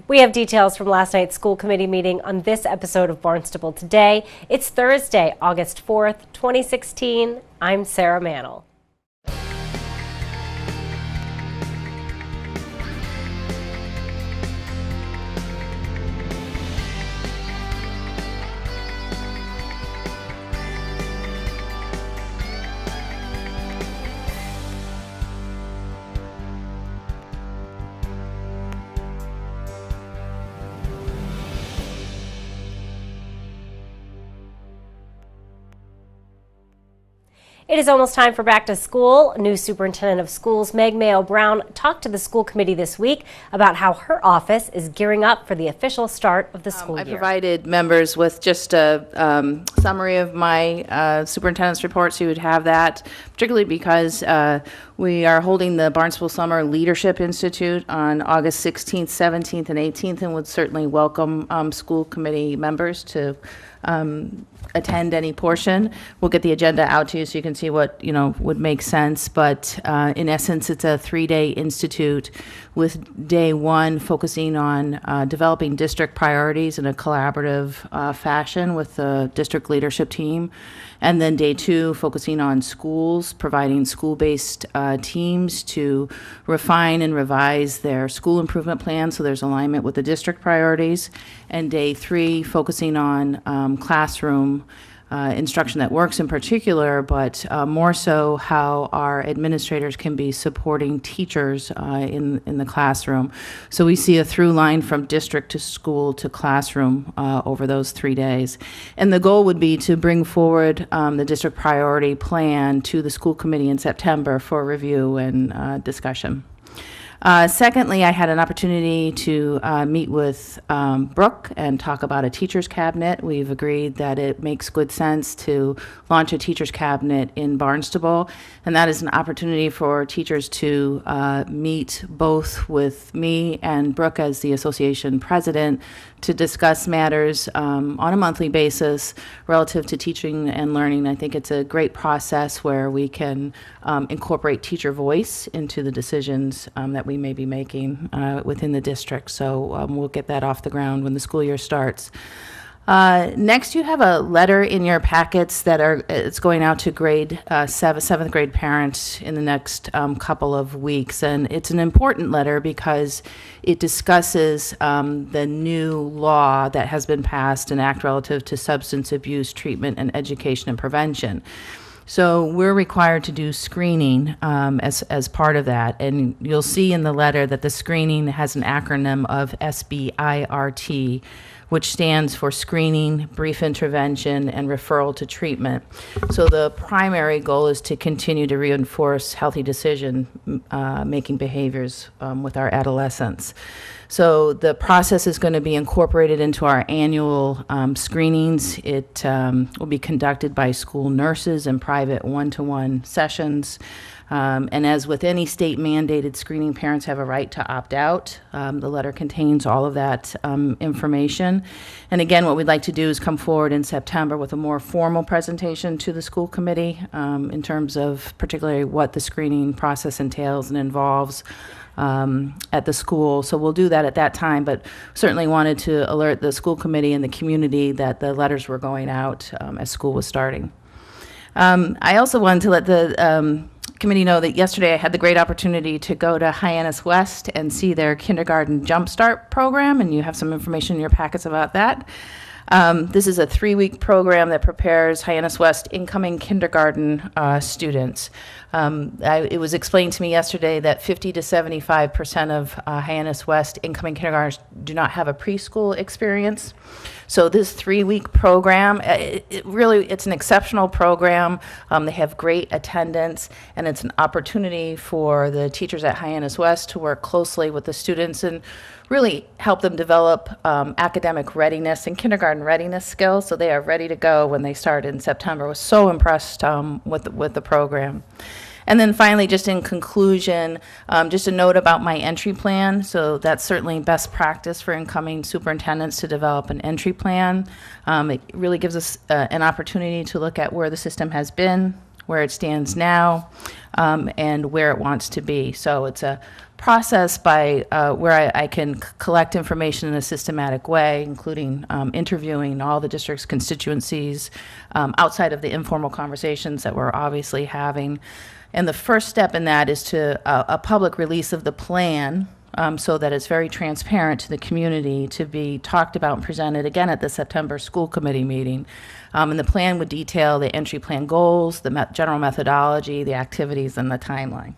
We have details from last night's school committee meeting on this episode of Barnstable Today. It's Thursday, August 4th, 2016. I'm Sarah Mannel. It is almost time for back to school. New Superintendent of Schools Meg Mayo-Brown talked to the school committee this week about how her office is gearing up for the official start of the school year. I provided members with just a summary of my superintendent's report, so you would have that, particularly because we are holding the Barnstable Summer Leadership Institute on August 16th, 17th, and 18th, and would certainly welcome school committee members to attend any portion. We'll get the agenda out to you so you can see what would make sense. But in essence, it's a 3-day institute with day one focusing on developing district priorities in a collaborative fashion with the district leadership team. And then day two focusing on schools, providing school-based teams to refine and revise their school improvement plan so there's alignment with the district priorities. And day three focusing on classroom instruction that works in particular, but more so how our administrators can be supporting teachers in the classroom. So we see a through line from district to school to classroom over those 3 days. And the goal would be to bring forward the district priority plan to the school committee in September for review and discussion. Secondly, I had an opportunity to meet with Brooke and talk about a teacher's cabinet. We've agreed that it makes good sense to launch a teacher's cabinet in Barnstable, and that is an opportunity for teachers to meet both with me and Brooke as the association president to discuss matters on a monthly basis relative to teaching and learning. I think it's a great process where we can incorporate teacher voice into the decisions that we may be making within the district. So we'll get that off the ground when the school year starts. Next, you have a letter in your packets that it's going out to seventh grade parents in the next couple of weeks, and it's an important letter because it discusses the new law that has been passed, an act relative to substance abuse treatment and education and prevention. So we're required to do screening as part of that, and you'll see in the letter that the screening has an acronym of SBIRT, which stands for Screening, Brief Intervention, and Referral to Treatment. So the primary goal is to continue to reinforce healthy decision-making behaviors with our adolescents. So the process is going to be incorporated into our annual screenings. It will be conducted by school nurses in private one-to-one sessions. And as with any state-mandated screening, parents have a right to opt out. The letter contains all of that information. And again, what we'd like to do is come forward in September with a more formal presentation to the school committee in terms of particularly what the screening process entails and involves at the school. So we'll do that at that time, but certainly wanted to alert the school committee and the community that the letters were going out as school was starting. I also wanted to let the committee know that yesterday I had the great opportunity to go to Hyannis West and see their kindergarten jumpstart program, and you have some information in your packets about that. This is a 3-week program that prepares Hyannis West incoming kindergarten students. It was explained to me yesterday that 50 to 75% of Hyannis West incoming kindergartners do not have a preschool experience. So this 3-week program, it's an exceptional program. They have great attendance, and it's an opportunity for the teachers at Hyannis West to work closely with the students and really help them develop academic readiness and kindergarten readiness skills, so they are ready to go when they start in September. I was so impressed with the program. And then finally, just in conclusion, just a note about my entry plan. So that's certainly best practice for incoming superintendents to develop an entry plan. It really gives us an opportunity to look at where the system has been, where it stands now, and where it wants to be. So it's a process by where I can collect information in a systematic way, including interviewing all the district's constituencies outside of the informal conversations that we're obviously having. And the first step in that is to a public release of the plan, so that it's very transparent to the community, to be talked about and presented again at the September school committee meeting. And the plan would detail the entry plan goals, the general methodology, the activities, and the timeline.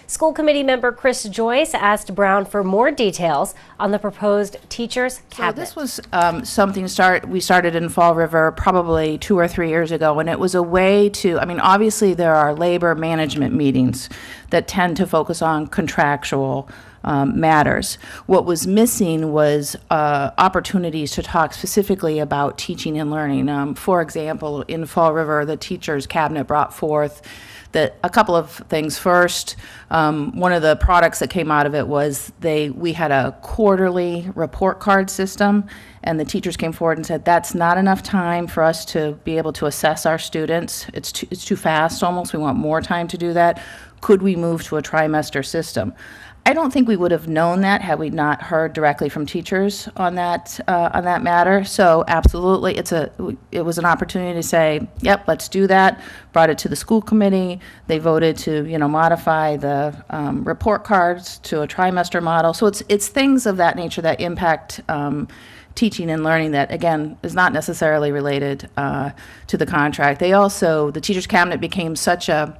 School committee member Chris Joyce asked Brown for more details on the proposed teachers cabinet. So this was something we started in Fall River probably 2 or 3 years ago, and it was a way to, I mean, obviously there are labor management meetings that tend to focus on contractual matters. What was missing was opportunities to talk specifically about teaching and learning. For example, in Fall River, the teachers cabinet brought forth a couple of things. First, one of the products that came out of it was we had a quarterly report card system, and the teachers came forward and said that's not enough time for us to be able to assess our students. It's too fast almost. We want more time to do that. Could we move to a trimester system? I don't think we would have known that had we not heard directly from teachers on that matter. So absolutely, it was an opportunity to say, yep, let's do that. Brought it to the school committee. They voted to modify the report cards to a trimester model. So it's things of that nature that impact teaching and learning that, again, is not necessarily related to the contract. The teachers cabinet became such a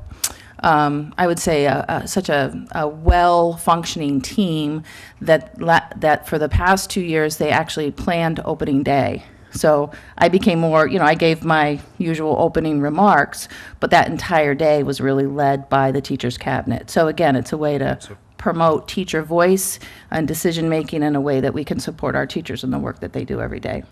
I would say such a well-functioning team that for the past 2 years they actually planned opening day. So I became more, I gave my usual opening remarks, but that entire day was really led by the teachers cabinet. So again, it's a way to promote teacher voice and decision-making in a way that we can support our teachers in the work that they do every day.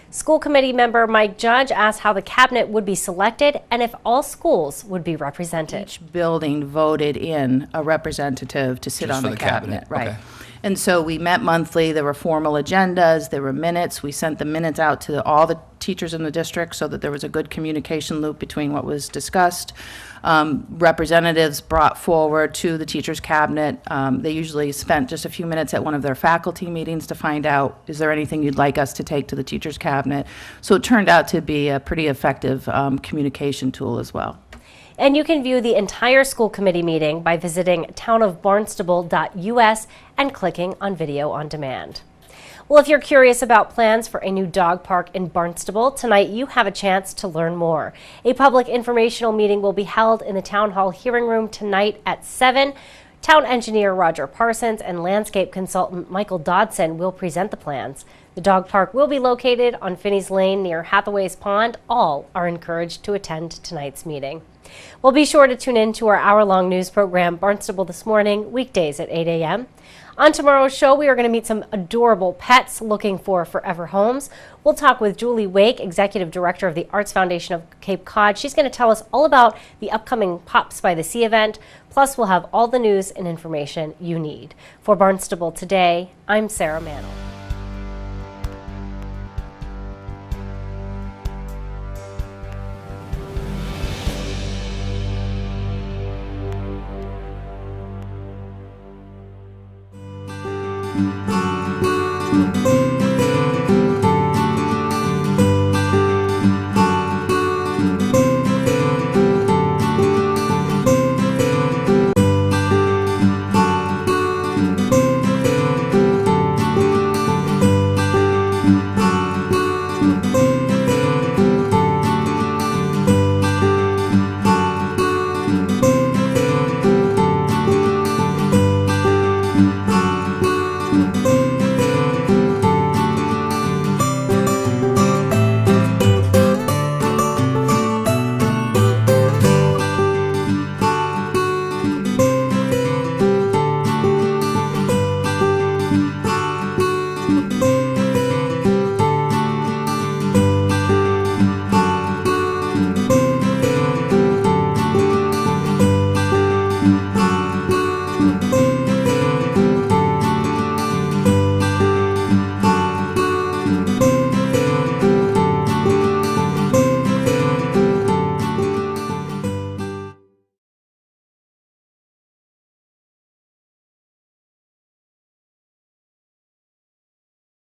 School committee member Mike Judge asked how the cabinet would be selected and if all schools would be represented. Each building voted in a representative to sit on the cabinet. Right. Okay. And so we met monthly. There were formal agendas. There were minutes. We sent the minutes out to all the teachers in the district so that there was a good communication loop between what was discussed. Representatives brought forward to the teachers cabinet. They usually spent just a few minutes at one of their faculty meetings to find out, is there anything you'd like us to take to the teachers cabinet? So it turned out to be a pretty effective communication tool as well. And you can view the entire school committee meeting by visiting townofbarnstable.us and clicking on Video on Demand. Well, if you're curious about plans for a new dog park in Barnstable, tonight you have a chance to learn more. A public informational meeting will be held in the Town Hall hearing room tonight at 7. Town engineer Roger Parsons and landscape consultant Michael Dodson will present the plans. The dog park will be located on Finney's Lane near Hathaway's Pond. All are encouraged to attend tonight's meeting. Well, be sure to tune in to our hour-long news program, Barnstable This Morning, weekdays at 8 a.m. On tomorrow's show, we are going to meet some adorable pets looking for forever homes. We'll talk with Julie Wake, Executive Director of the Arts Foundation of Cape Cod. She's going to tell us all about the upcoming Pops by the Sea event. Plus, we'll have all the news and information you need. For Barnstable Today, I'm Sarah Mantle.